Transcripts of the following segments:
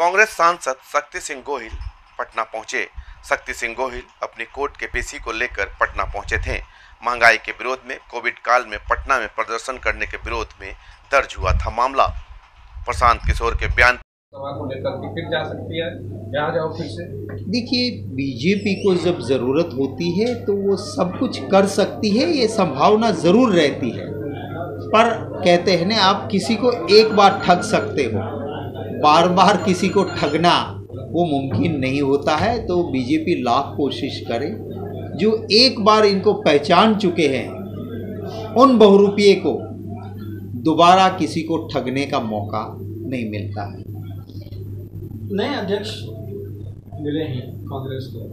कांग्रेस सांसद शक्ति सिंह गोहिल पटना पहुंचे। शक्ति सिंह गोहिल अपनी कोर्ट के पेशी को लेकर पटना पहुंचे थे। महंगाई के विरोध में कोविड काल में पटना में प्रदर्शन करने के विरोध में दर्ज हुआ था मामला। प्रशांत किशोर के बयान को लेकर के फिर जा सकती है, यहाँ जाओ फिर से। देखिए, बीजेपी को जब ज़रूरत होती है तो वो सब कुछ कर सकती है, ये संभावना ज़रूर रहती है। पर कहते हैं ना, आप किसी को एक बार ठग सकते हो, बार बार किसी को ठगना वो मुमकिन नहीं होता है। तो बीजेपी लाख कोशिश करे, जो एक बार इनको पहचान चुके हैं उन बहुरूपिये को दोबारा किसी को ठगने का मौका नहीं मिलता है। नए अध्यक्ष मिले हैं कांग्रेस को,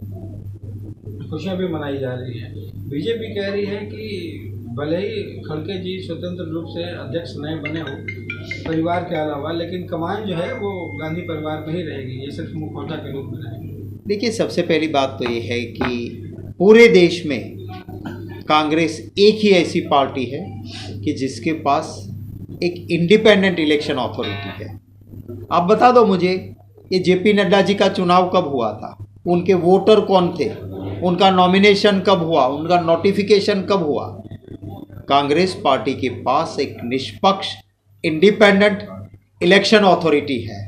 खुशियां भी मनाई जा रही हैं। बीजेपी कह रही है कि भले ही खड़गे जी स्वतंत्र रूप से अध्यक्ष नए बने हो परिवार के अलावा, लेकिन कमान जो है वो गांधी परिवार में ही रहेगी, ये सिर्फ मुखौटा के रूप में रहेगी। देखिए, सबसे पहली बात तो ये है कि पूरे देश में कांग्रेस एक ही ऐसी पार्टी है कि जिसके पास एक इंडिपेंडेंट इलेक्शन अथॉरिटी है। आप बता दो मुझे, ये जेपी नड्डा जी का चुनाव कब हुआ था? उनके वोटर कौन थे? उनका नॉमिनेशन कब हुआ? उनका नोटिफिकेशन कब हुआ? कांग्रेस पार्टी के पास एक निष्पक्ष इंडिपेंडेंट इलेक्शन अथॉरिटी है।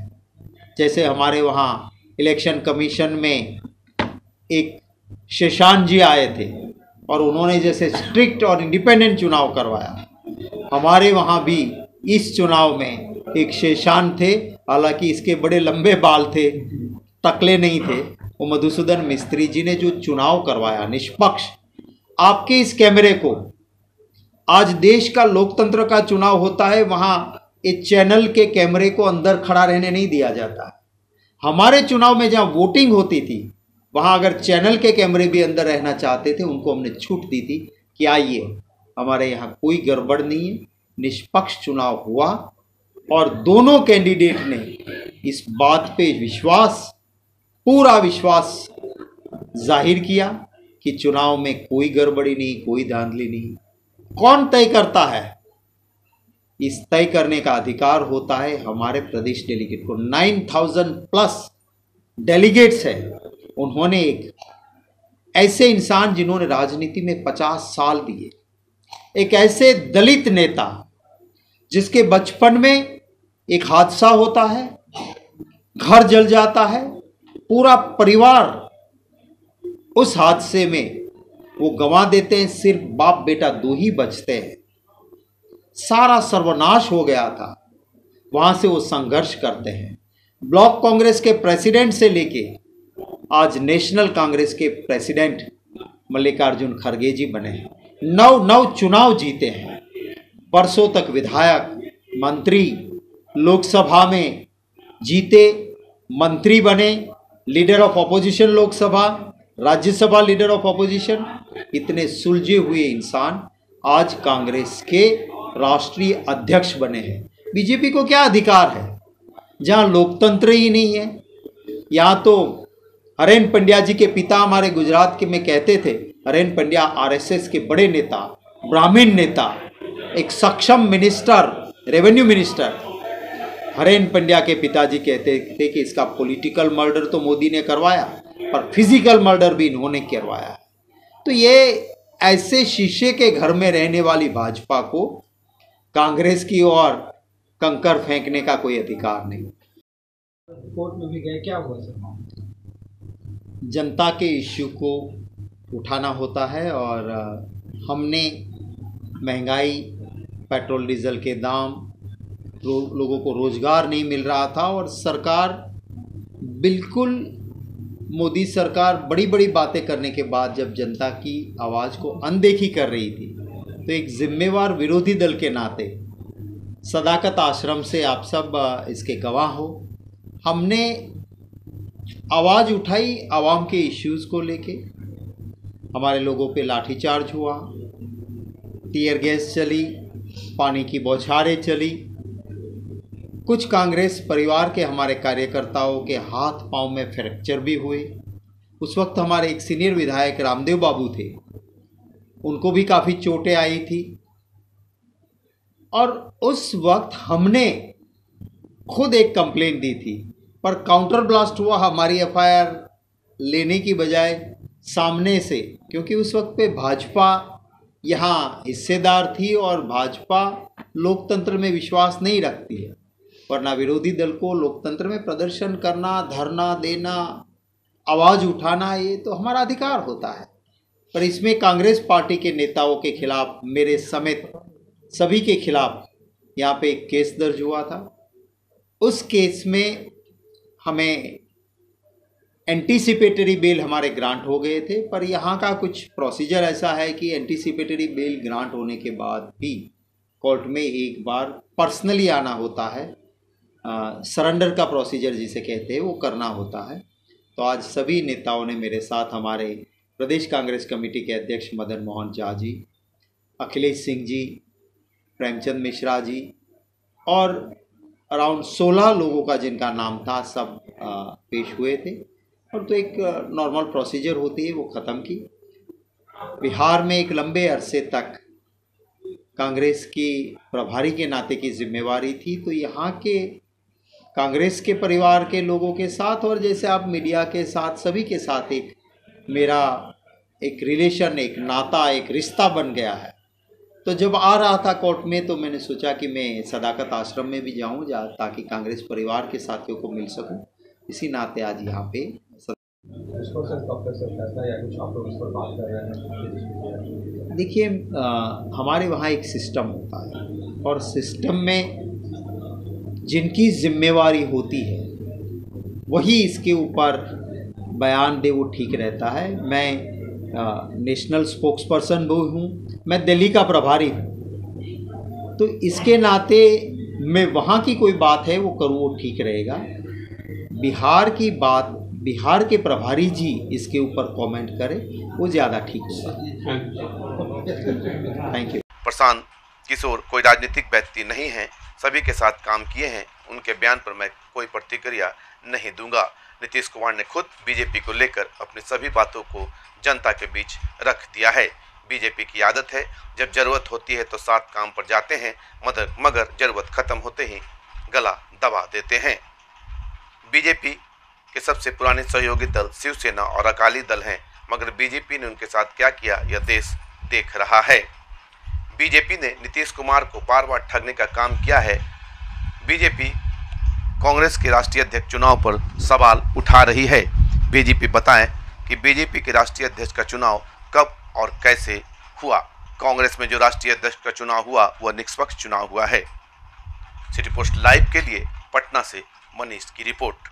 जैसे हमारे वहाँ इलेक्शन कमीशन में एक शेषान जी आए थे और उन्होंने जैसे स्ट्रिक्ट और इंडिपेंडेंट चुनाव करवाया, हमारे वहाँ भी इस चुनाव में एक शेषान थे। हालांकि इसके बड़े लंबे बाल थे, टकले नहीं थे। वो मधुसूदन मिस्त्री जी ने जो चुनाव करवाया निष्पक्ष, आपके इस कैमरे को, आज देश का लोकतंत्र का चुनाव होता है, वहाँ एक चैनल के कैमरे को अंदर खड़ा रहने नहीं दिया जाता। हमारे चुनाव में जहाँ वोटिंग होती थी, वहाँ अगर चैनल के कैमरे भी अंदर रहना चाहते थे, उनको हमने छूट दी थी कि आइए, हमारे यहाँ कोई गड़बड़ नहीं है, निष्पक्ष चुनाव हुआ। और दोनों कैंडिडेट ने इस बात पे विश्वास, पूरा विश्वास जाहिर किया कि चुनाव में कोई गड़बड़ी नहीं, कोई धांधली नहीं। कौन तय करता है? इस तय करने का अधिकार होता है हमारे प्रदेश डेलीगेट को। 9000 प्लस डेलीगेट्स हैं। उन्होंने एक ऐसे इंसान जिन्होंने राजनीति में 50 साल दिए, एक ऐसे दलित नेता जिसके बचपन में एक हादसा होता है, घर जल जाता है, पूरा परिवार उस हादसे में वो गंवा देते हैं, सिर्फ बाप बेटा दो ही बचते हैं, सारा सर्वनाश हो गया था। वहाँ से वो संघर्ष करते हैं। ब्लॉक कांग्रेस के प्रेसिडेंट से लेके आज नेशनल कांग्रेस के प्रेसिडेंट मल्लिकार्जुन खड़गे जी बने हैं। 9 चुनाव जीते हैं, वर्षों तक विधायक, मंत्री, लोकसभा में जीते, मंत्री बने, leader of opposition Lok Sabha, Rajya Sabha leader of opposition. इतने सुलझे हुए इंसान आज कांग्रेस के राष्ट्रीय अध्यक्ष बने हैं। बीजेपी को क्या अधिकार है जहां लोकतंत्र ही नहीं है? यहाँ तो हरेन पंड्या जी के पिता हमारे गुजरात के में कहते थे, हरेन पंड्या आरएसएस के बड़े नेता, ब्राह्मण नेता, एक सक्षम मिनिस्टर, रेवेन्यू मिनिस्टर। हरेन पंड्या के पिताजी कहते थे कि इसका पॉलिटिकल मर्डर तो मोदी ने करवाया, पर फिजिकल मर्डर भी इन्होंने करवाया। तो ये ऐसे शीशे के घर में रहने वाली भाजपा को कांग्रेस की ओर कंकर फेंकने का कोई अधिकार नहीं। कोर्ट में भी गए, क्या हुआ सर? जनता के इश्यू को उठाना होता है और हमने महंगाई, पेट्रोल डीजल के दाम, लोगों को रोज़गार नहीं मिल रहा था और सरकार बिल्कुल, मोदी सरकार बड़ी बड़ी बातें करने के बाद जब जनता की आवाज़ को अनदेखी कर रही थी, तो एक जिम्मेवार विरोधी दल के नाते सदाकत आश्रम से आप सब इसके गवाह हो, हमने आवाज़ उठाई आवाम के इश्यूज़ को लेके। हमारे लोगों पे लाठीचार्ज हुआ, टीयर गैस चली, पानी की बौछारें चली। कुछ कांग्रेस परिवार के हमारे कार्यकर्ताओं के हाथ पांव में फ्रैक्चर भी हुए। उस वक्त हमारे एक सीनियर विधायक रामदेव बाबू थे, उनको भी काफ़ी चोटें आई थी। और उस वक्त हमने खुद एक कंप्लेंट दी थी पर काउंटर ब्लास्ट हुआ हमारी एफआईआर लेने की बजाय सामने से, क्योंकि उस वक्त पे भाजपा यहाँ हिस्सेदार थी और भाजपा लोकतंत्र में विश्वास नहीं रखती है, वरना विरोधी दल को लोकतंत्र में प्रदर्शन करना, धरना देना, आवाज़ उठाना, ये तो हमारा अधिकार होता है। पर इसमें कांग्रेस पार्टी के नेताओं के खिलाफ, मेरे समेत सभी के खिलाफ यहाँ पे एक केस दर्ज हुआ था। उस केस में हमें एंटीसिपेटरी बेल हमारे ग्रांट हो गए थे, पर यहाँ का कुछ प्रोसीजर ऐसा है कि एंटीसिपेटरी बेल ग्रांट होने के बाद भी कोर्ट में एक बार पर्सनली आना होता है, सरेंडर का प्रोसीजर जिसे कहते हैं वो करना होता है। तो आज सभी नेताओं ने मेरे साथ, हमारे प्रदेश कांग्रेस कमेटी के अध्यक्ष मदन मोहन झा जी, अखिलेश सिंह जी, प्रेमचंद मिश्रा जी और अराउंड 16 लोगों का जिनका नाम था, सब पेश हुए थे और तो एक नॉर्मल प्रोसीजर होती है वो ख़त्म की। बिहार में एक लंबे अरसे तक कांग्रेस की प्रभारी के नाते की जिम्मेवारी थी, तो यहाँ के कांग्रेस के परिवार के लोगों के साथ और जैसे आप मीडिया के साथ सभी के साथ एक मेरा एक रिलेशन, एक नाता, एक रिश्ता बन गया है। तो जब आ रहा था कोर्ट में तो मैंने सोचा कि मैं सदाकत आश्रम में भी जाऊं ताकि कांग्रेस परिवार के साथियों को मिल सकूं। इसी नाते आज यहाँ पे देखिए, हमारे वहाँ एक सिस्टम होता है और सिस्टम में जिनकी जिम्मेवारी होती है वही इसके ऊपर बयान दे, वो ठीक रहता है। मैं नेशनल स्पोक्स पर्सन भी हूँ, मैं दिल्ली का प्रभारी हूँ, तो इसके नाते मैं वहाँ की कोई बात है वो करूँ वो ठीक रहेगा। बिहार की बात बिहार के प्रभारी जी इसके ऊपर कमेंट करें वो ज़्यादा ठीक होगा। Thank you. प्रशांत किशोर कोई राजनीतिक व्यक्ति नहीं है, सभी के साथ काम किए हैं, उनके बयान पर मैं कोई प्रतिक्रिया नहीं दूंगा। नीतीश कुमार ने खुद बीजेपी को लेकर अपनी सभी बातों को जनता के बीच रख दिया है। बीजेपी की आदत है, जब जरूरत होती है तो साथ काम पर जाते हैं, मगर जरूरत खत्म होते ही गला दबा देते हैं। बीजेपी के सबसे पुराने सहयोगी दल शिवसेना और अकाली दल हैं, मगर बीजेपी ने उनके साथ क्या किया यह देश देख रहा है। बीजेपी ने नीतीश कुमार को बार बार ठगने का काम किया है। बीजेपी कांग्रेस के राष्ट्रीय अध्यक्ष चुनाव पर सवाल उठा रही है। बीजेपी बताएं कि बीजेपी के राष्ट्रीय अध्यक्ष का चुनाव कब और कैसे हुआ। कांग्रेस में जो राष्ट्रीय अध्यक्ष का चुनाव हुआ वह निष्पक्ष चुनाव हुआ है। सिटी पोस्ट लाइव के लिए पटना से मनीष की रिपोर्ट।